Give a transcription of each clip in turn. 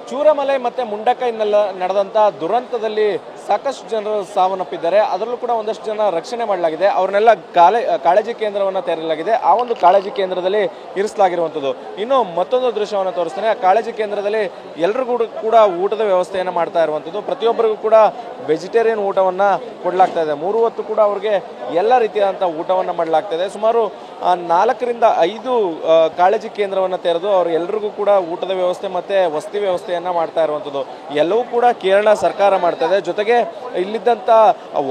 ಚೂರಮಲೆ ಮತ್ತು ಮುಂಡಕೈನಲ್ಲಿ ನಡೆದಂಥ ದುರಂತದಲ್ಲಿ ಸಾಕಷ್ಟು ಜನರು ಸಾವನ್ನಪ್ಪಿದ್ದಾರೆ. ಅದರಲ್ಲೂ ಕೂಡ ಒಂದಷ್ಟು ಜನ ರಕ್ಷಣೆ ಮಾಡಲಾಗಿದೆ. ಅವ್ರನ್ನೆಲ್ಲ ಕಾಳಜಿ ಕೇಂದ್ರವನ್ನು ತೆರೆಯಲಾಗಿದೆ. ಆ ಒಂದು ಕಾಳಜಿ ಕೇಂದ್ರದಲ್ಲಿ ಇರಿಸಲಾಗಿರುವಂಥದ್ದು. ಇನ್ನು ಮತ್ತೊಂದು ದೃಶ್ಯವನ್ನು ತೋರಿಸ್ತೇನೆ. ಆ ಕಾಳಜಿ ಕೇಂದ್ರದಲ್ಲಿ ಎಲ್ರಿಗೂ ಕೂಡ ಊಟದ ವ್ಯವಸ್ಥೆಯನ್ನು ಮಾಡ್ತಾ ಇರುವಂಥದ್ದು. ಪ್ರತಿಯೊಬ್ಬರಿಗೂ ಕೂಡ ವೆಜಿಟೇರಿಯನ್ ಊಟವನ್ನು ಕೊಡಲಾಗ್ತಾ ಇದೆ. 3 ಹೊತ್ತು ಕೂಡ ಅವ್ರಿಗೆ ಎಲ್ಲ ರೀತಿಯಾದಂಥ ಊಟವನ್ನು ಮಾಡಲಾಗ್ತಾ ಇದೆ. ಸುಮಾರು 4 ರಿಂದ 5 ಕಾಳಜಿ ಕೇಂದ್ರವನ್ನು ತೆರೆದು ಅವ್ರು ಎಲ್ರಿಗೂ ಕೂಡ ಊಟದ ವ್ಯವಸ್ಥೆ ಮತ್ತು ವಸತಿ ವ್ಯವಸ್ಥೆಯನ್ನು ಮಾಡ್ತಾ ಇರುವಂಥದ್ದು. ಎಲ್ಲವೂ ಕೂಡ ಕೇರಳ ಸರ್ಕಾರ ಮಾಡ್ತಾ ಇದೆ. ಜೊತೆಗೆ ಇಲ್ಲಿದ್ದಂಥ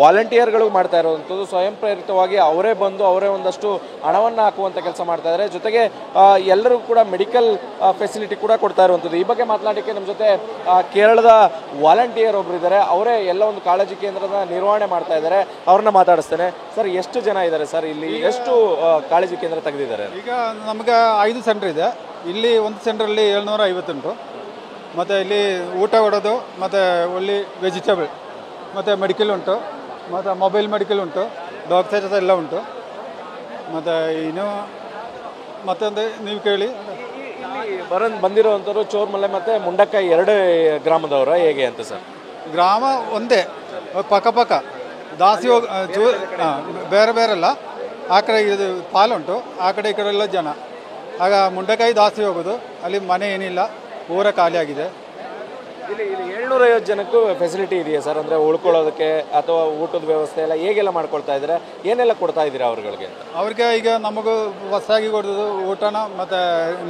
ವಾಲಂಟಿಯರ್ಗಳು ಮಾಡ್ತಾ ಇರುವಂಥದ್ದು. ಸ್ವಯಂ ಪ್ರೇರಿತವಾಗಿ ಅವರೇ ಬಂದು ಅವರೇ ಒಂದಷ್ಟು ಹಣವನ್ನು ಹಾಕುವಂಥ ಕೆಲಸ ಮಾಡ್ತಾ ಇದ್ದಾರೆ. ಜೊತೆಗೆ ಎಲ್ಲರಿಗೂ ಕೂಡ ಮೆಡಿಕಲ್ ಫೆಸಿಲಿಟಿ ಕೂಡ ಕೊಡ್ತಾ ಇರುವಂಥದ್ದು. ಈ ಬಗ್ಗೆ ಮಾತನಾಡಲಿಕ್ಕೆ ನಮ್ಮ ಜೊತೆ ಕೇರಳದ ವಾಲಂಟಿಯರ್ ಒಬ್ಬರು ಇದ್ದಾರೆ. ಅವರೇ ಎಲ್ಲ ಒಂದು ಕಾಳಜಿ ಕೇಂದ್ರದ ನಿರ್ವಹಣೆ ಮಾಡ್ತಾ ಇದ್ದಾರೆ. ಅವ್ರನ್ನ ಮಾತಾಡಿಸ್ತೇನೆ. ಸರ್, ಎಷ್ಟು ಜನ ಇದ್ದಾರೆ ಸರ್ ಇಲ್ಲಿ? ಎಷ್ಟು ಕಾಳಜಿ ಕೇಂದ್ರ ತೆಗೆದಿದ್ದಾರೆ? ಈಗ ನಮಗೆ 5 ಸೆಂಟರ್ ಇದೆ. ಇಲ್ಲಿ ಒಂದು ಸೆಂಟ್ರಲ್ಲಿ 750 ಉಂಟು. ಮತ್ತು ಇಲ್ಲಿ ಊಟ ಕೊಡೋದು, ಮತ್ತು ಒಳ್ಳೆ ವೆಜಿಟೇಬಲ್, ಮತ್ತು ಮೆಡಿಕಲ್ ಉಂಟು, ಮತ್ತು ಮೊಬೈಲ್ ಮೆಡಿಕಲ್ ಉಂಟು, ಡಾಕ್ಟರ್ಸ್ ಎಲ್ಲ ಉಂಟು. ಮತ್ತು ಇನ್ನು ಮತ್ತೊಂದು ನೀವು ಕೇಳಿ. ಬಂದಿರುವಂಥವ್ರು ಚೋರ್ಮಲೆ ಮತ್ತು ಮುಂಡಕೈ 2 ಗ್ರಾಮದವರು ಹೇಗೆ ಅಂತ ಸರ್? ಗ್ರಾಮ ಒಂದೇ, ಪಕ್ಕ ದಾಸಿ ಹೋಗಿ ಬೇರೆ ಬೇರೆಲ್ಲ. ಆ ಕಡೆ ಇದು ಪಾಲುಂಟು, ಆ ಕಡೆ ಈ ಕಡೆ ಎಲ್ಲ ಜನ. ಆಗ ಮುಂಡಕಾಯಿ ದಾಸಿ ಹೋಗೋದು. ಅಲ್ಲಿ ಮನೆ ಏನಿಲ್ಲ, ಊರ ಖಾಲಿ ಆಗಿದೆ. ಇಲ್ಲಿ 750 ಜನಕ್ಕೂ ಫೆಸಿಲಿಟಿ ಇದೆಯಾ ಸರ್? ಅಂದರೆ ಉಳ್ಕೊಳ್ಳೋದಕ್ಕೆ ಅಥವಾ ಊಟದ ವ್ಯವಸ್ಥೆ ಎಲ್ಲ ಹೇಗೆಲ್ಲ ಮಾಡ್ಕೊಳ್ತಾ ಇದ್ದಾರೆ? ಏನೆಲ್ಲ ಕೊಡ್ತಾ ಇದ್ದೀರಾ ಅವ್ರಿಗೆ? ಅವ್ರಿಗೆ ಈಗ ನಮಗೂ ಹೊಸದಾಗಿ ಕೊಡೋದು ಊಟನ, ಮತ್ತು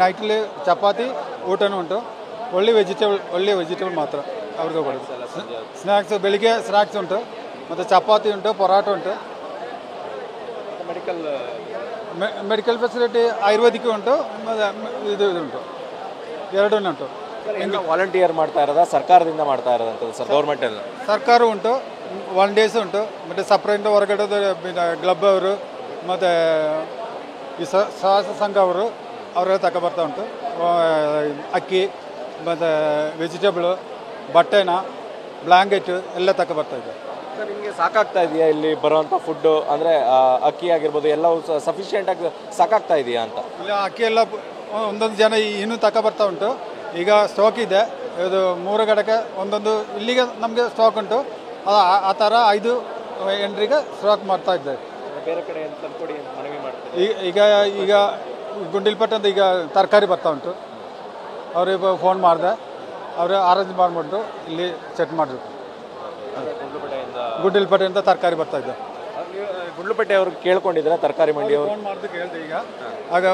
ನೈಟಲ್ಲಿ ಚಪಾತಿ ಊಟನೂ ಉಂಟು. ಒಳ್ಳೆ ವೆಜಿಟೇಬಲ್ ಮಾತ್ರ ಅವ್ರಿಗೆ ಕೊಡೋದು. ಸ್ನ್ಯಾಕ್ಸ್, ಬೆಳಿಗ್ಗೆ ಸ್ನ್ಯಾಕ್ಸ್ ಉಂಟು, ಮತ್ತು ಚಪಾತಿ ಉಂಟು, ಪರೋಟ ಉಂಟು. ಮೆಡಿಕಲ್ ಫೆಸಿಲಿಟಿ ಆಯುರ್ವೇದಿಕ್ ಉಂಟು, ಮತ್ತು ಇದು ಉಂಟು, ಎರಡೂ ಉಂಟು. ವಾಲಂಟಿಯರ್ ಮಾಡ್ತಾ ಇರೋದಾ, ಸರ್ಕಾರದಿಂದ ಮಾಡ್ತಾ ಇರೋದಂಥದ್ದು ಸರ್? ಗೌರ್ಮೆಂಟಲ್ಲಿ ಸರ್ಕಾರ ಉಂಟು, ವಾಲಂಟಿಯರ್ಸ್ ಉಂಟು, ಮತ್ತು ಸಪ್ರೇಟ್ ಹೊರಗಡೆ ಕ್ಲಬ್ ಅವರು ಮತ್ತು ಈ ಸಹವಾಸ ಸಂಘ ಅವರೆಲ್ಲ ತಗೊಬರ್ತಾ ಉಂಟು. ಅಕ್ಕಿ ಮತ್ತು ವೆಜಿಟೇಬಲು, ಬಟ್ಟೆನ, ಬ್ಲ್ಯಾಂಕೆಟು ಎಲ್ಲ ತಗೊಬರ್ತಾ ಇದೆ. ಸರ್, ನಿಮಗೆ ಸಾಕಾಗ್ತಾ ಇದೆಯಾ ಇಲ್ಲಿ ಬರುವಂಥ ಫುಡ್ಡು? ಅಂದರೆ ಅಕ್ಕಿ ಆಗಿರ್ಬೋದು ಎಲ್ಲವೂ ಸಫಿಷಿಯೆಂಟಾಗಿ ಸಾಕಾಗ್ತಾ ಇದೆಯಾ ಅಂತ? ಇಲ್ಲ, ಅಕ್ಕಿ ಎಲ್ಲ ಒಂದೊಂದು ಜನ ಇನ್ನೂ ತಗೊಬರ್ತಾ ಉಂಟು. ಈಗ ಸ್ಟಾಕ್ ಇದೆ. ಇದು 3 ಕಡೆಗೆ ಒಂದೊಂದು ಇಲ್ಲಿಗೆ ನಮಗೆ ಸ್ಟಾಕ್ ಉಂಟು. ಆ ಥರ 5 ಎಂಟ್ರಿಗೆ ಸ್ಟಾಕ್ ಮಾಡ್ತಾ ಇದ್ದಾರೆ. ಬೇರೆ ಕಡೆ ತಂದ್ಕೊಡಿ ಅಂತ ಮನವಿ ಮಾಡ್ತಾರೆ. ಈಗ ಗುಂಡಿಲ್ಪಟ್ಟಂತ ಈಗ ತರಕಾರಿ ಬರ್ತಾ ಉಂಟು. ಅವ್ರಿಗೆ ಫೋನ್ ಮಾಡಿದೆ, ಅವರು ಅರೇಂಜ್ ಮಾಡಿಬಿಟ್ಟು ಇಲ್ಲಿ ಸೆಟ್ ಮಾಡಿದ್ರು. ಗುಂಡಿಲ್ಪಟ್ಟೆಯಿಂದ ತರಕಾರಿ ಬರ್ತಾ ಇದೆ. ಗುಂಡ್ಲುಪೇಟೆ ಅವ್ರಿಗೆ ಕೇಳ್ಕೊಂಡಿದ್ರೆ ತರಕಾರಿ ಮಂಡಿ ಅವರು ಫೋನ್ ಮಾಡಿದ್ದು ಕೇಳಿದೆ. ಈಗ ಆಗ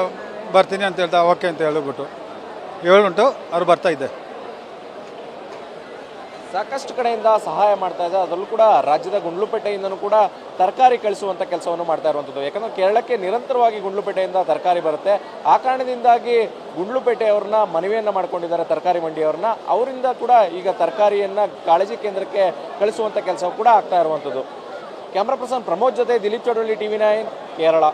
ಬರ್ತೀನಿ ಅಂತ ಹೇಳ್ತಾ ಓಕೆ ಅಂತ ಹೇಳಿಬಿಟ್ಟು ಹೇಳುಂಟು, ಅವ್ರು ಬರ್ತಾ ಇದ್ದೆ. ಸಾಕಷ್ಟು ಕಡೆಯಿಂದ ಸಹಾಯ ಮಾಡ್ತಾ ಇದೆ. ಅದರಲ್ಲೂ ಕೂಡ ರಾಜ್ಯದ ಗುಂಡ್ಲುಪೇಟೆಯಿಂದನೂ ಕೂಡ ತರಕಾರಿ ಕಳಿಸುವಂಥ ಕೆಲಸವನ್ನು ಮಾಡ್ತಾ ಇರುವಂಥದ್ದು. ಯಾಕಂದರೆ ಕೇರಳಕ್ಕೆ ನಿರಂತರವಾಗಿ ಗುಂಡ್ಲುಪೇಟೆಯಿಂದ ತರಕಾರಿ ಬರುತ್ತೆ. ಆ ಕಾರಣದಿಂದಾಗಿ ಗುಂಡ್ಲುಪೇಟೆಯವ್ರನ್ನ ಮನವಿಯನ್ನು ಮಾಡ್ಕೊಂಡಿದ್ದಾರೆ, ತರಕಾರಿ ಮಂಡಿಯವ್ರನ್ನ. ಅವರಿಂದ ಕೂಡ ಈಗ ತರಕಾರಿಯನ್ನು ಕಾಳಜಿ ಕೇಂದ್ರಕ್ಕೆ ಕಳಿಸುವಂಥ ಕೆಲಸ ಕೂಡ ಆಗ್ತಾ ಇರುವಂಥದ್ದು. ಕ್ಯಾಮ್ರಾ ಪರ್ಸನ್ ಪ್ರಮೋದ್ ಜೊತೆ ದಿಲೀಪ್ ಚೌಡಳ್ಳಿ, TV9 ಕೇರಳ.